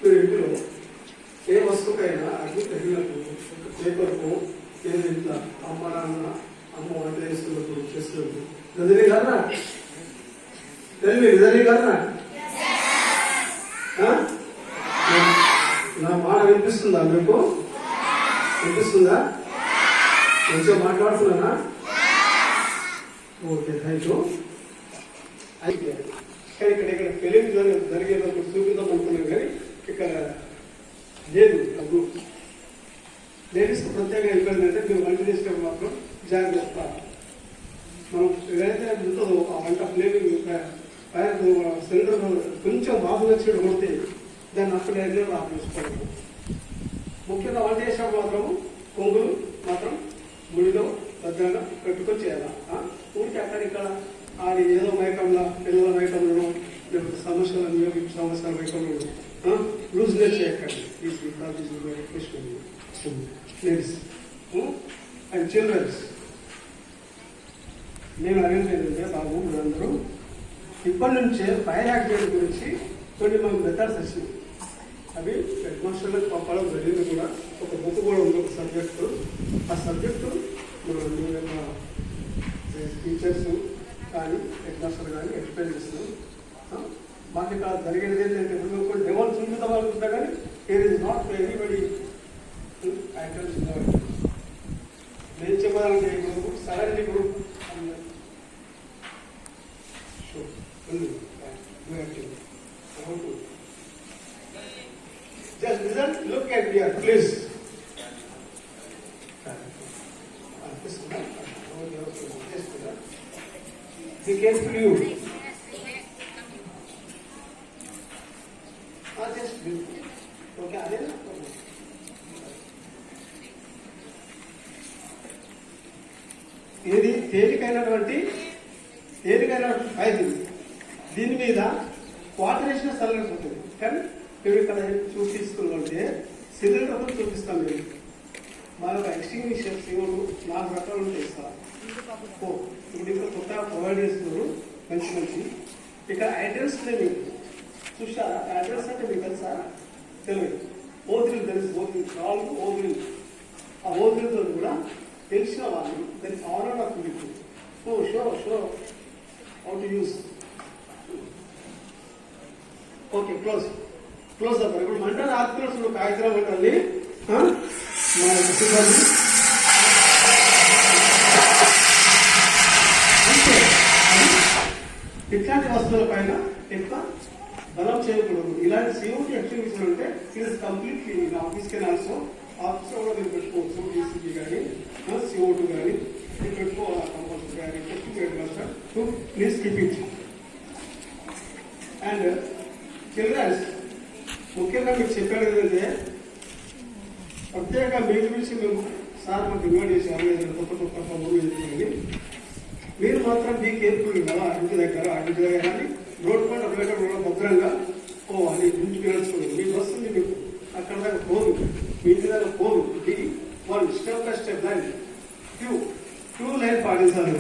మీరు ఇంటిలో ఏ వస్తువుకైనా అగ్ని తగినప్పుడు పేపర్కు ఏది ఇట్లా అమ్మ నాన్న అమ్మ వంట వేస్తున్నప్పుడు చేస్తున్నప్పుడు గదిలే కాదనా గదిలే కాదనా నా మాట వినిపిస్తుందా మీకు? వినిపిస్తుందా? మంచిగా మాట్లాడుతున్నానా? Okay, thank you. అయితే ఇక్కడ పెళ్లి జరిగేటప్పుడు చూపిద్దాం అనుకున్నాం కానీ ఇక్కడ లేదు. డబ్బు లేడీస్కి ప్రత్యేకంగా ఇబ్బంది అంటే మీరు వంట చేసేటప్పుడు మాత్రం జాగ్రత్త. మనం ఏదైతే ఉంటుందో ఆ వంట ప్లేట్ సిలిండర్ కొంచెం బాబు వచ్చి కొడితే దాన్ని అప్పుడు ఏదైనా ఆఫ్ చేసుకోవాలి. ముఖ్యంగా వంట చేసేటప్పుడు మాత్రం కొంగులు మాత్రం గుడిలో భద్రంగా పెట్టుకొని చేయాలి. ఊరికి అక్కడ ఇక్కడ అది ఏదో మైకంలో పిల్లల మైకంలో లేకపోతే సమస్యల మైకంలో లూజ్నెస్ చేయకండి. లేడీస్ అండ్ చిల్డ్రన్స్ నేను అనేది ఏంటంటే బాబు మీరందరూ ఇప్పటి నుంచే ఫైర్ యాక్సిడెంట్ గురించి కొన్ని మనకు మెథడ్స్ వచ్చినాయి. అవి హెడ్ మాస్టర్లకు పంపడం జరిగింది కూడా. ఒక బుక్ కూడా ఉంది, ఒక సబ్జెక్టు. ఆ సబ్జెక్టు మన టీచర్స్ కానీ హెడ్ మాస్టర్ కానీ ఎక్స్ప్లెయిన్ చేస్తున్నారు. మాకు ఇక్కడ జరిగేది ఏంటంటే డెవల్ చూపిద్దాం అనుకుంటా కానీ it is not anybody items. నేను చెప్పాలంటే ఇప్పుడు సడన్లీ ఇప్పుడు just listen, look at here, please. Be careful, you. Just do. Okay, are you? ఏది తేలికైనటువంటి ఐదు దీని మీద వాటర్ వేసిన సల్లగా ఉంటుంది. కానీ మీరు ఇక్కడ చూపిస్తుంటే సిలిండర్తో చూపిస్తాం. మీరు మనకు ఎక్స్టింగ్విషర్ CO2 4 రకాలు ఉంటాయి సార్. ఇప్పుడు ఇంకా కొత్తగా ప్రొవైడ్ చేస్తున్నారు మంచి. ఇక్కడ ఐటమ్స్ మీకు చూసారా? ఐటమ్స్ అంటే మీకు తెలుసా? తెలియదు. ఓదిల్ తెలుసు. ఓదిల్ 4 ఓదిల్. ఆ ఓదిల్తో కూడా తెలిసిన వాళ్ళు దానికి ఆనర్ ఆఫ్ మీకు show how to use. Okay, close అవుతారు. ఇప్పుడు మంటలు ఆపుతున్నప్పుడు కాగితం మంటల్ని మన సిబ్బంది ఇట్లాంటి వస్తువుల పైన ఎక్కువ బలం చేయకూడదు. ఇలాంటి CO2 ఎక్స్టింగ్విషర్ ఉంటే it is completely office can also office కూడా మీరు పెట్టుకోవచ్చు. DCP కానీ CO2 కానీ మీరు పెట్టుకోవాలి కంపల్సరీ. కానీ please keep it. And childrens ముఖ్యంగా మీకు చెప్పాడు ఏంటంటే ప్రత్యేకంగా మీరు పిలిచి మేము సార్ మాకు ఇన్వైట్ చేశారు కొత్త మూవీ చేసి మీరు మాత్రం మీ కేర్ఫుల్ కదా. ఇంటి దగ్గర కానీ రోడ్ పైన వెళ్ళేటప్పుడు భద్రంగా పోవాలి. ఇంటికి వెళ్ళచ్చు. మీకు వస్తుంది, మీకు అక్కడ దాకా పోదు, మీ ఇంటి దగ్గర పోదు. వాళ్ళు step by step line two line పాటించాలి.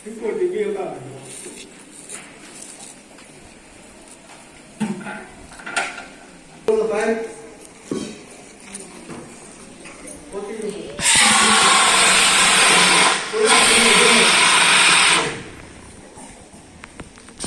ఇంకోటి మీ యొక్క fire